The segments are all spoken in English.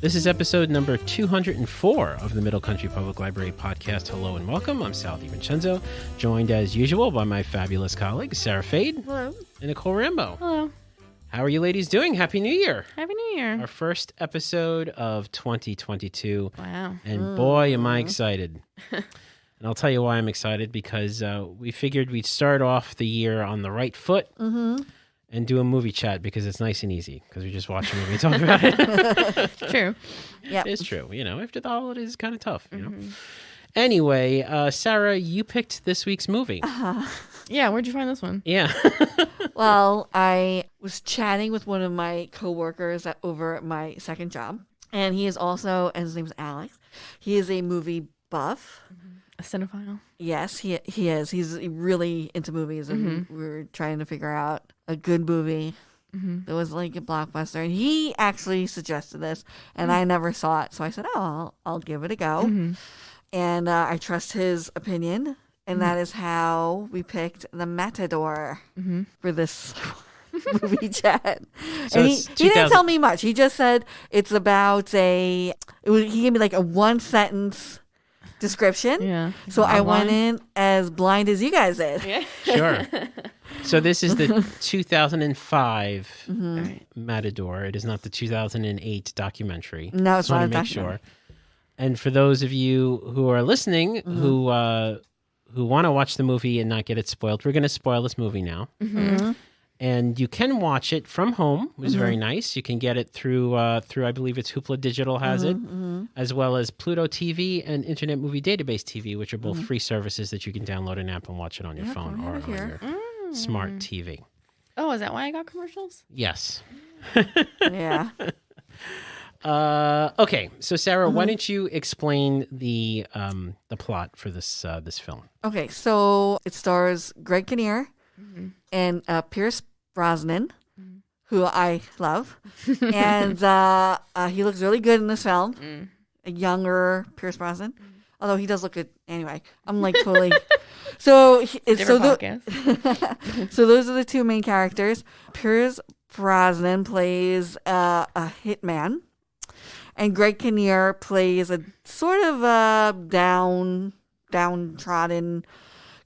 This is episode number 204 of the Middle Country Public Library podcast. Hello and welcome. I'm Sal DiVincenzo, joined as usual by my fabulous colleagues, Sara Fade. Hello. And Nicole Rambo. Hello. How are you ladies doing? Happy New Year. Happy New Year. Our first episode of 2022. Wow. And boy, am I excited. And I'll tell you why I'm excited, because we figured we'd start off the year on the right foot. And do a movie chat because it's nice and easy because we just watch a movie and talk about it. True. Yeah, it's true. You know, after the holidays, it's kind of tough. You know. Anyway, Sara, you picked this week's movie. Yeah, where'd you find this one? Yeah. Well, I was chatting with one of my coworkers over at my second job, and he is also, and his name's Alex. He is a movie buff. A cinephile. Yes, he is. He's really into movies, and we were trying to figure out a good movie that was like a blockbuster. And he actually suggested this, and I never saw it, so I said, "Oh, I'll give it a go." And I trust his opinion, and that is how we picked the Matador for this movie chat. So and he didn't tell me much. He just said it's about he gave me like a one sentence description. Yeah. So I went in as blind as you guys did. Yeah. Sure. So this is the 2005 Matador. It is not the 2008 documentary. No, it's just want not to a make sure. And for those of you who are listening who want to watch the movie and not get it spoiled, we're going to spoil this movie now. And you can watch it from home, which is very nice. You can get it through I believe it's Hoopla Digital has it, as well as Pluto TV and Internet Movie Database TV, which are both free services that you can download an app and watch it on your phone or on your smart TV. Oh, is that why I got commercials? Yes. Yeah. Okay, so Sara, why don't you explain the plot for this film? Okay, so it stars Greg Kinnear and Pierce Brosnan, who I love. And he looks really good in this film. A younger Pierce Brosnan. Although he does look good anyway. I'm like totally... So those are the two main characters. Pierce Brosnan plays a hitman. And Greg Kinnear plays a sort of a downtrodden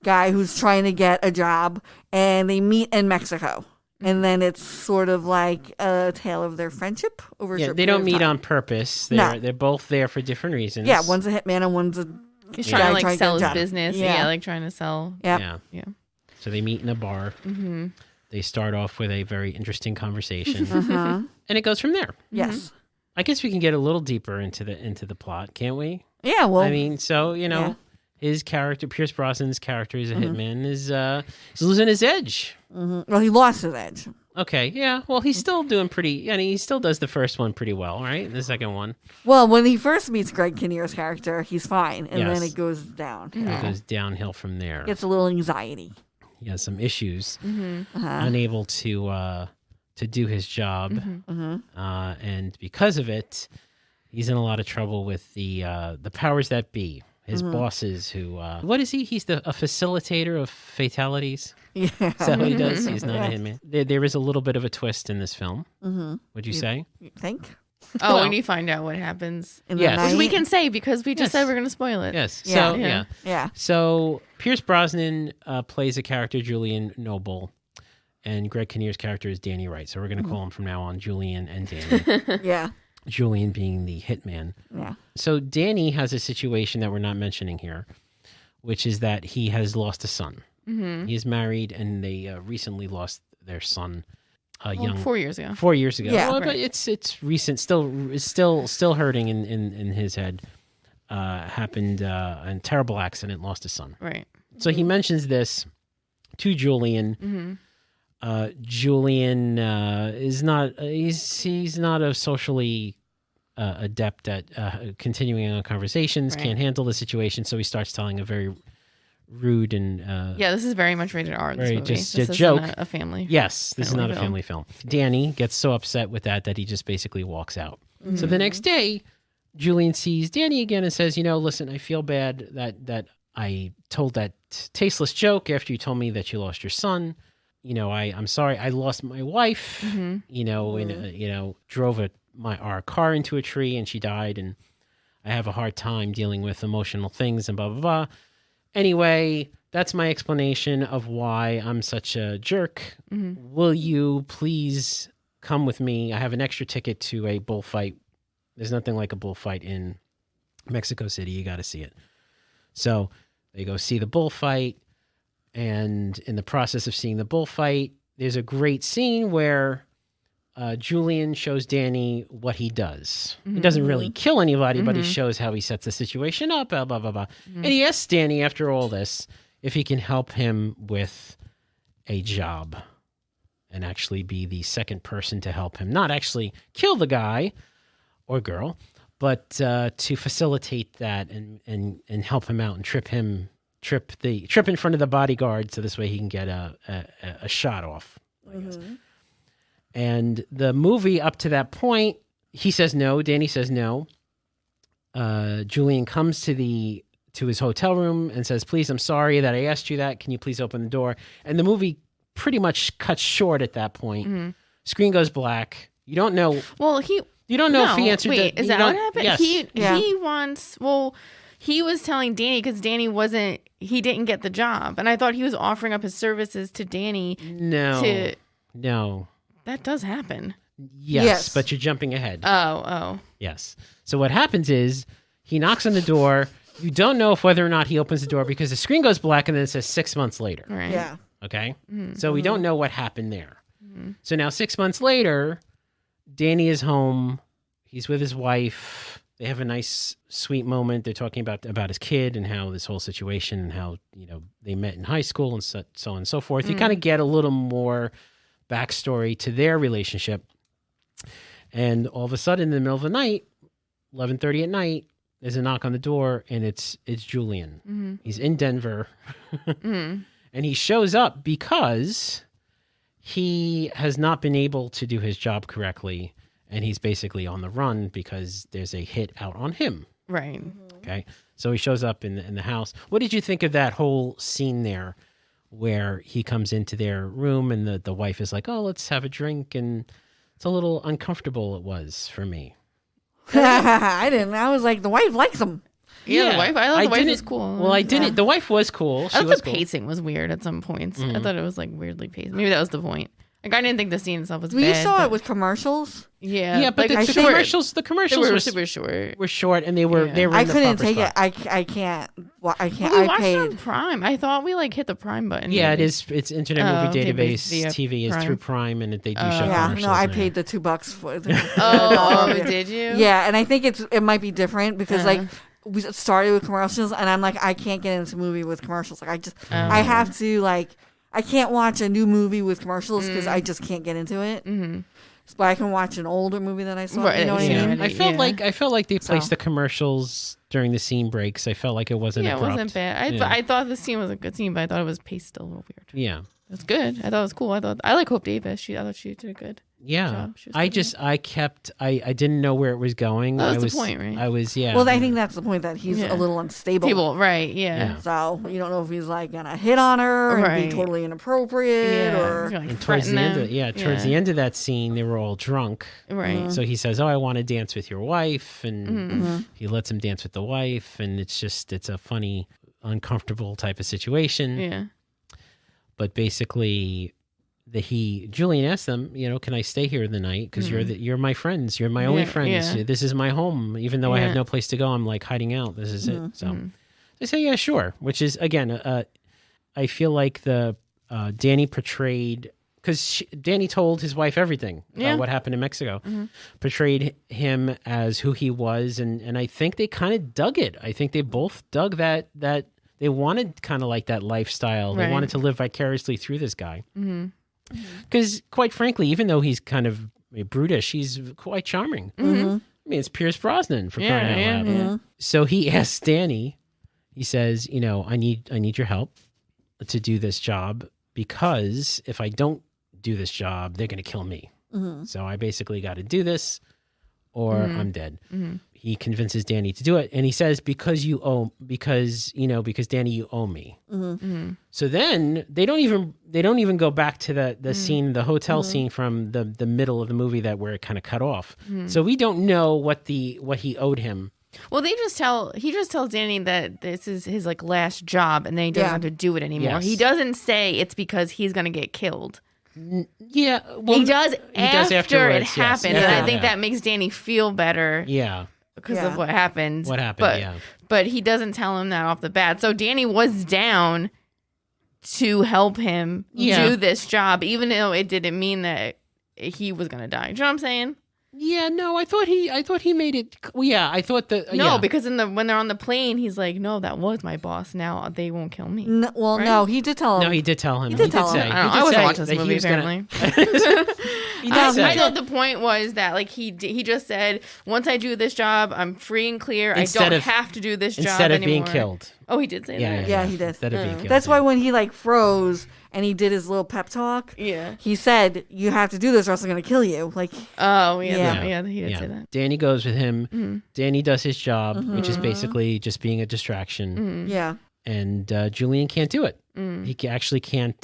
guy who's trying to get a job, and they meet in Mexico. And then it's sort of like a tale of their friendship over a short they don't period of meet time. on purpose. They're both there for different reasons. Yeah, one's a hitman and one's a He's guy trying to to sell get a his job. business. Yeah, like trying to sell. Yeah. So they meet in a bar. They start off with a very interesting conversation. And it goes from there. Yes. I guess we can get a little deeper into the plot, can't we? Yeah, well... I mean, so, his character, Pierce Brosnan's character as a hitman, is losing his edge. Well, he lost his edge. Okay, yeah. Well, he's still doing pretty... I mean, he still does the first one pretty well, right? The second one. Well, when he first meets Greg Kinnear's character, he's fine. And Yes. then it goes down. It goes downhill from there. Gets a little anxiety. He has some issues. Unable to do his job. And because of it, he's in a lot of trouble with the powers that be. His bosses who... what is he? He's a facilitator of fatalities? Yeah. Is that what he does? He's not a hitman. There is a little bit of a twist in this film. Would you say? You think? Oh, Well- when you find out what happens. In the Yes. Which night? we can say because we just Yes. said we're going to spoil it. Yes. Yeah. So, yeah. Yeah. So Pierce Brosnan plays a character, Julian Noble, and Greg Kinnear's character is Danny Wright. So we're going to call him from now on Julian and Danny. Yeah. Julian being the hitman. Yeah. So Danny has a situation that we're not mentioning here, which is that he has lost a son. He is married, and they recently lost their son. Young 4 years ago. 4 years ago. Yeah. Well, but Right. it's recent. Still hurting in his head. Happened a terrible accident. Lost a son. Right. So he mentions this to Julian. Julian is not. He's not a socially adept at continuing on conversations. Right. Can't handle the situation. So he starts telling a very rude and Yeah, this is very much rated R. This very movie. just This a isn't joke. A family. Yes, this is family not a film. family film. Danny gets so upset with that he just basically walks out. So the next day, Julian sees Danny again and says, listen, I feel bad that I told that tasteless joke after you told me that you lost your son. I'm sorry. I lost my wife, and, drove a our car into a tree and she died, and I have a hard time dealing with emotional things and blah, blah, blah. Anyway, that's my explanation of why I'm such a jerk. Will you please come with me? I have an extra ticket to a bullfight. There's nothing like a bullfight in Mexico City. You got to see it. So they go see the bullfight. And in the process of seeing the bullfight, there's a great scene where Julian shows Danny what he does. He doesn't really kill anybody, but he shows how he sets the situation up, blah, blah, blah, blah. And he asks Danny, after all this, if he can help him with a job and actually be the second person to help him. Not actually kill the guy or girl, but to facilitate that and help him out and trip in front of the bodyguard so this way he can get a shot off, I guess. And the movie up to that point, he says no. Danny says no. Julian comes to his hotel room and says, "Please, I'm sorry that I asked you that. Can you please open the door?" And the movie pretty much cuts short at that point. Screen goes black. You don't know. Well, you don't know if he answered. Wait, is that what happened? Yes. He wants. Well, he was telling Danny because Danny wasn't. He didn't get the job, and I thought he was offering up his services to Danny. No. That does happen. Yes, but you're jumping ahead. Oh. Yes. So what happens is he knocks on the door. You don't know if whether or not he opens the door because the screen goes black and then it says 6 months later. Right. Yeah. Okay? So we don't know what happened there. So now 6 months later, Danny is home. He's with his wife. They have a nice, sweet moment. They're talking about his kid and how this whole situation and how, they met in high school and so on and so forth. You kind of get a little more backstory to their relationship. And all of a sudden, in the middle of the night, 11:30 at night, there's a knock on the door, and it's Julian. He's in Denver, and he shows up because he has not been able to do his job correctly, and he's basically on the run because there's a hit out on him. Right. Okay. So he shows up in the house. What did you think of that whole scene there, where he comes into their room and the wife is like, "Oh, let's have a drink," and it's a little uncomfortable. It was for me. I didn't. I was like, the wife likes him. Yeah, the wife. I thought the wife was cool. Well, I didn't. The wife was cool. I thought the pacing was weird at some points. I thought it was like weirdly paced. Maybe that was the point. Like I didn't think the scene itself was bad. You saw it with commercials. Yeah, but like, the commercials were super short. Were short, and they were. I couldn't take it. I can't. Well, we watched it on Prime. I thought we hit the Prime button. Yeah, it is. It's Internet Movie Database. TV is Prime. through Prime, and they do show commercials. No, I paid the $2 for it. Did you? Yeah, and I think it might be different because we started with commercials, and I'm like, I can't get into a movie with commercials. Like I have to I can't watch a new movie with commercials because I just can't get into it. But I can watch an older movie that I saw. Right, you know what I mean? I felt like they placed the commercials during the scene breaks. I felt like it wasn't abrupt. It wasn't bad. I thought the scene was a good scene, but I thought it was paced a little weird. Yeah. It's good. I thought it was cool. I like Hope Davis. I thought she did a good job. I didn't know where it was going. That was the point, right? Well, I think that's the point, that he's a little unstable. Right, yeah. So you don't know if he's gonna hit on her and be totally inappropriate or and towards the end of that scene, they were all drunk. Right. So he says, "Oh, I want to dance with your wife," and he lets him dance with the wife, and it's a funny, uncomfortable type of situation. Yeah. But basically, Julian asked them, can I stay here the night? Because you're my friends. You're my only friends. Yeah. This is my home. Even though I have no place to go, I'm hiding out. This is it. So they say, yeah, sure. Which is, again, I feel like Danny portrayed, because Danny told his wife everything about what happened in Mexico, portrayed him as who he was. And I think they kind of dug it. I think they both dug that they wanted kind of like that lifestyle. They wanted to live vicariously through this guy. Because quite frankly, even though he's kind of brutish, he's quite charming. I mean, it's Pierce Brosnan, for crying out loud. Yeah. So he asks Danny, he says, I need your help to do this job, because if I don't do this job, they're going to kill me. So I basically got to do this, or I'm dead. He convinces Danny to do it, and he says, because Danny, you owe me. So then they don't even go back to the scene, the hotel scene from the middle of the movie where it kind of cut off. So we don't know what he owed him. Well, he just tells Danny that this is his like last job, and then he doesn't have to do it anymore. Yes. He doesn't say it's because he's going to get killed. Yeah, well, he does after it happened, yes. and I think that makes Danny feel better. Yeah. Because of what happened. But, but he doesn't tell him that off the bat. So Danny was down to help him do this job, even though it didn't mean that he was going to die. Do you know what I'm saying? Yeah, no, I thought he made it. Yeah, I thought that. No, because when they're on the plane, he's like, "No, that was my boss. Now they won't kill me." No, well, right? No, he did tell him. No, he did tell him. He did tell him. Say. I wasn't watching this movie apparently. I thought the point was that like he just said, once I do this job, I'm free and clear. I don't have to do this job instead of anymore. being killed. Oh, he did say that. Yeah, he did. Instead of being killed. That's why when he like froze and he did his little pep talk, he said, "You have to do this, or else I'm going to kill you." Like, he did say that. Danny goes with him. Danny does his job, which is basically just being a distraction. Yeah, and Julian can't do it. He actually can't.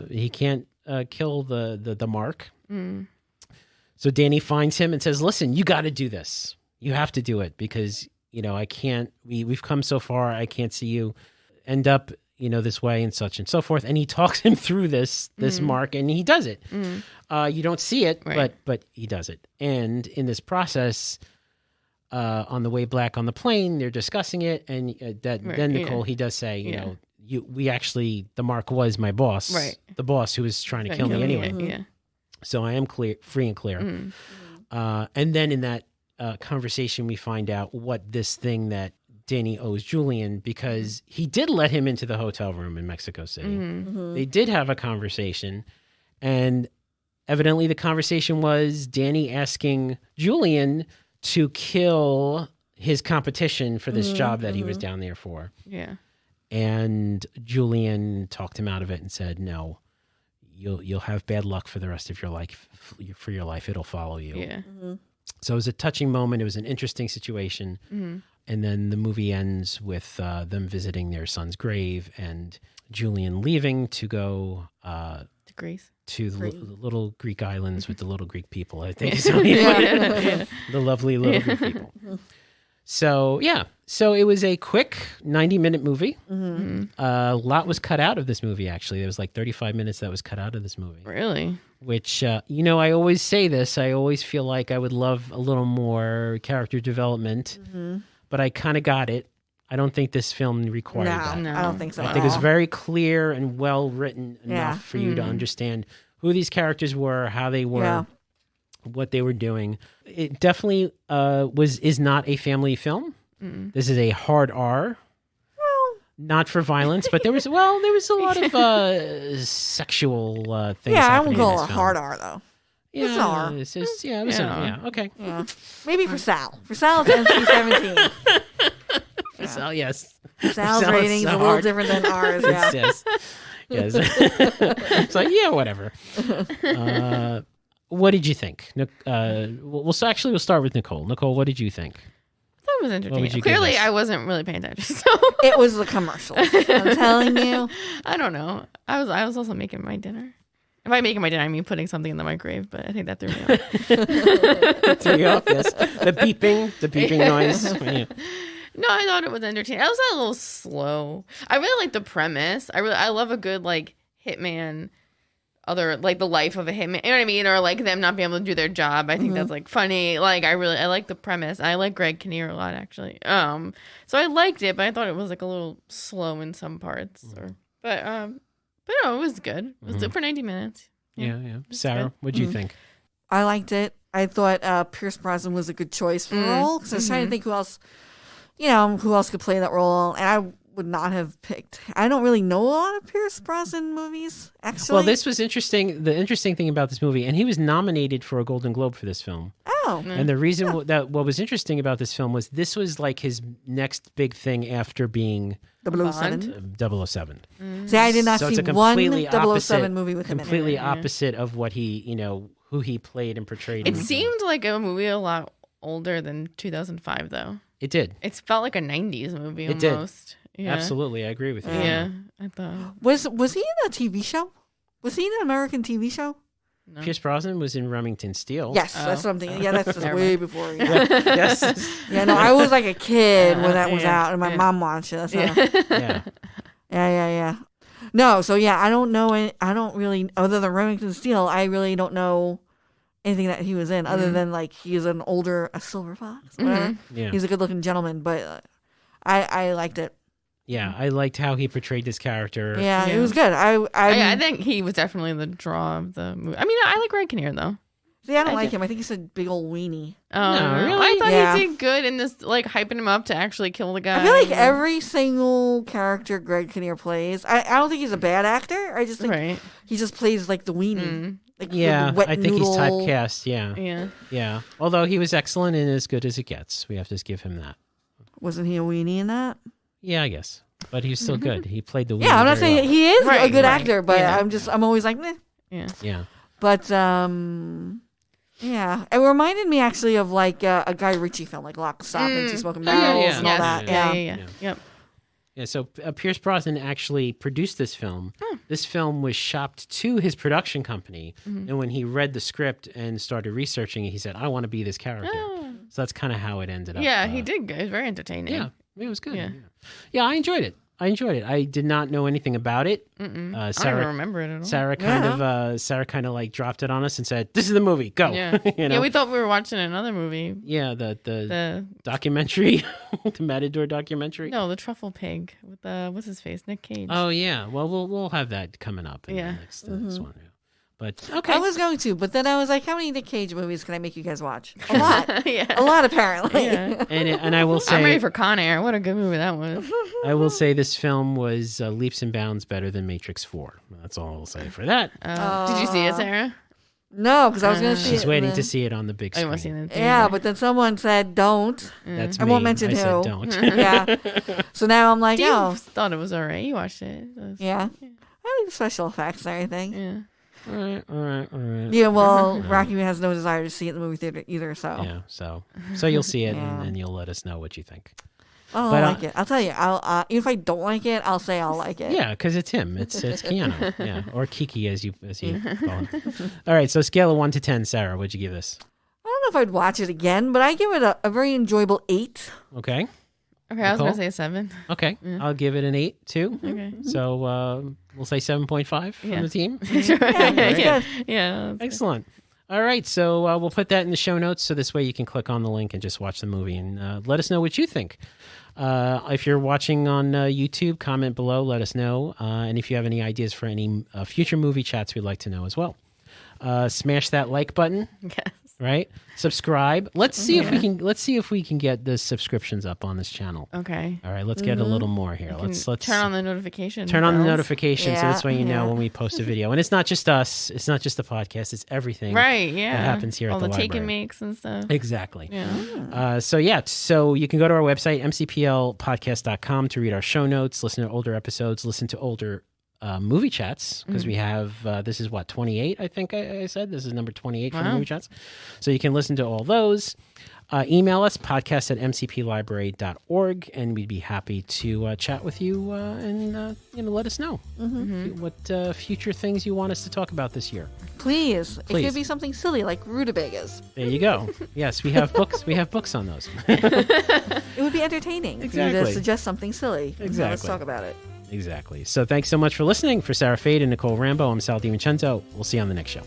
He can't kill the mark. So Danny finds him and says, "Listen, you got to do this. You have to do it because I can't. We've come so far. I can't see you end up." This way and such and so forth. And he talks him through this mark, and he does it. You don't see it, right. but he does it. And in this process, on the way back on the plane, they're discussing it. And then Nicole, he does say, the mark was my boss, right? The boss who was trying to kill me anyway. Yeah. So I am free and clear. And then in that conversation, we find out what this thing that Danny owes Julian, because he did let him into the hotel room in Mexico City. They did have a conversation, and evidently the conversation was Danny asking Julian to kill his competition for this job that he was down there for. Yeah. And Julian talked him out of it and said, "No, you'll have bad luck for the rest of your life. For your life, it'll follow you." Yeah. So it was a touching moment. It was an interesting situation. And then the movie ends with them visiting their son's grave and Julian leaving to go to Greece, to the little Greek islands with the little Greek people. I think the lovely little Greek people. So it was a quick 90-minute movie. A lot was cut out of this movie. Actually, there was like 35 minutes that was cut out of this movie. Really? Which I always say this. I always feel like I would love a little more character development. But I kind of got it. I don't think this film required that. No, I don't think so. I think it was very clear and well written enough for you to understand who these characters were, how they were, what they were doing. It definitely is not a family film. This is a hard R. Well, not for violence, but there was a lot of sexual things. Yeah, I wouldn't call it a hard R though. Yeah, it's just, okay. Yeah. Maybe for Sal. For Sal, it's NC-17. For Sal, yes. Sal's rating is a little different than ours. Yeah. Yes. It's like, whatever. What did you think? We'll start with Nicole. Nicole, what did you think? I thought it was entertaining. Clearly, I wasn't really paying attention. So. It was the commercials. I'm telling you. I don't know. I was also making my dinner. If I'm making my dinner, I mean putting something in the microwave, but I think that threw me off. Threw you off, yes. The beeping noise. Yeah. No, I thought it was entertaining. I was a little slow. I really like the premise. I love a good like hitman, like the life of a hitman. You know what I mean? Or like them not being able to do their job. I think that's like funny. Like I like the premise. I like Greg Kinnear a lot actually. So I liked it, but I thought it was like a little slow in some parts. But no, it was good. It was good for 90 minutes. Yeah. Sara, what'd you think? I liked it. I thought Pierce Brosnan was a good choice for the role. Because I was trying to think who else could play that role. And I would not have picked. I don't really know a lot of Pierce Brosnan movies, actually. Well, this was interesting. The interesting thing about this movie, and he was nominated for a Golden Globe for this film. Oh. And the reason what was interesting about this film was this was like his next big thing after being 007. 007. See, I did not see one 007 movie with him in it. Completely opposite of what he, who he played and portrayed. It seemed like a movie a lot older than 2005, though. It did. It felt like a 90s movie It almost. did. Yeah. Absolutely. I agree with you. Yeah, I thought. Was he in a TV show? Was he in an American TV show? No. Pierce Brosnan was in Remington Steele. Yes, that's what I'm thinking. Yeah, that's just Never way mind. before. Yes. Yeah, no, I was like a kid when that was yeah, out, and my yeah. mom watched it. That's Yeah. yeah. No, so yeah, I don't know. I don't really, other than Remington Steele, I really don't know anything that he was in, other than like he's an older, a silver fox. Whatever. Yeah. He's a good-looking gentleman, but I liked it. Yeah. I liked how he portrayed this character. Yeah, Yeah. it was good. I think he was definitely the draw of the movie. I mean, I like Red Kinnear, though. See, I don't like him. I think he's a big old weenie. Oh, No, really? I thought Yeah. he did good in this, like, hyping him up to actually kill the guy. I feel like every single character Greg Kinnear plays, I don't think he's a bad actor. I just think Right. he just plays like the weenie. Like Yeah. the wet I think noodle. he's typecast. Yeah. Yeah. Yeah. Although he was excellent and as good as it gets. We have to give him that. Wasn't he a weenie in that? Yeah, I guess. But he was still good. He played the weenie Yeah, I'm not very saying well. he is a Right, good right. actor, but Yeah. I'm always like, meh. Yeah. Yeah. But yeah, it reminded me actually of like a Guy Ritchie film, like Lock, Stock, and Two Smoking Barrels yeah. and all Yes. that. Yeah. Yeah. Yep. Yeah, so Pierce Brosnan actually produced this film. This film was shopped to his production company, and when he read the script and started researching it, he said, "I want to be this character." Oh. So that's kind of how it ended up. Yeah, he did good. It was very entertaining. Yeah, it was good. Yeah. Yeah, I enjoyed it. I did not know anything about it. I don't even Sarah, remember it at all. Sarah kind of like dropped it on us and said, "This is the movie. Go." Yeah. You know? Yeah, we thought we were watching another movie. Yeah, the The documentary, the Matador documentary. No, the truffle pig with the what's his face, Nick Cage. Oh yeah. Well, we'll have that coming up in Yeah. the next one. Yeah. But okay. I was going to, but then I was like, how many Nick Cage movies can I make you guys watch? A lot. Yeah. A lot, apparently. Yeah. and I will say, I'm ready for Con Air. What a good movie that was. I will say this film was leaps and bounds better than Matrix 4. That's all I'll say for that. Did you see it, Sarah? No, because I was going to see She's it. waiting and to then- see it on the big I screen. want to see it. Yeah, but then someone said, don't. That's I me. won't mention I said who. don't. Yeah. So now I'm like, Steve oh. thought it was alright. You watched it. Yeah. I like special effects and everything. Yeah. All right. Yeah, well, Rocky has no desire to see it in the movie theater either, so. Yeah, so you'll see it Yeah. and then you'll let us know what you think. I'll But, like it. I'll tell you. I'll even if I don't like it, I'll say I'll like it. Yeah, because it's him. It's Keanu. Yeah, or Kiki as you call him. All right, so scale of 1 to 10, Sarah, what'd you give this? I don't know if I'd watch it again, but I give it a very enjoyable 8. Okay. Okay, I was Nicole? gonna say 7. Okay. I'll give it an 8 too. Okay. So we'll say 7.5 from Yeah. the team. Sure. Yeah. Yeah. Excellent. All right, so we'll put that in the show notes, so this way you can click on the link and just watch the movie and let us know what you think. If you're watching on YouTube, comment below, let us know. And if you have any ideas for any future movie chats, we'd like to know as well. Smash that like button, Yes. right? Subscribe. Let's see if we can get the subscriptions up on this channel. Okay. All right, let's get a little more here. Let's turn on the notification. turn on the bells. notifications so Yeah, this way you know yeah. when we post a video. And it's not just us. It's not just the podcast. It's everything. Right. Yeah. that happens here at All the the take and library. makes and stuff. Exactly. Yeah. So you can go to our website, mcplpodcast.com, to read our show notes, listen to older episodes, listen to older movie chats, because we have, this is what, 28, I think I said. This is number 28 for the Wow. movie chats. So you can listen to all those. Email us, podcast@mcplibrary.org, and we'd be happy to chat with you and let us know what future things you want us to talk about this year. Please. It Please. could be something silly like rutabagas. There you go. Yes, we have books. We have books on those. It would be entertaining for you to Exactly. suggest something silly. Let's Exactly. talk about it. Exactly. So thanks so much for listening. For Sarah Fade and Nicole Rambo, I'm Sal DiVincenzo. We'll see you on the next show.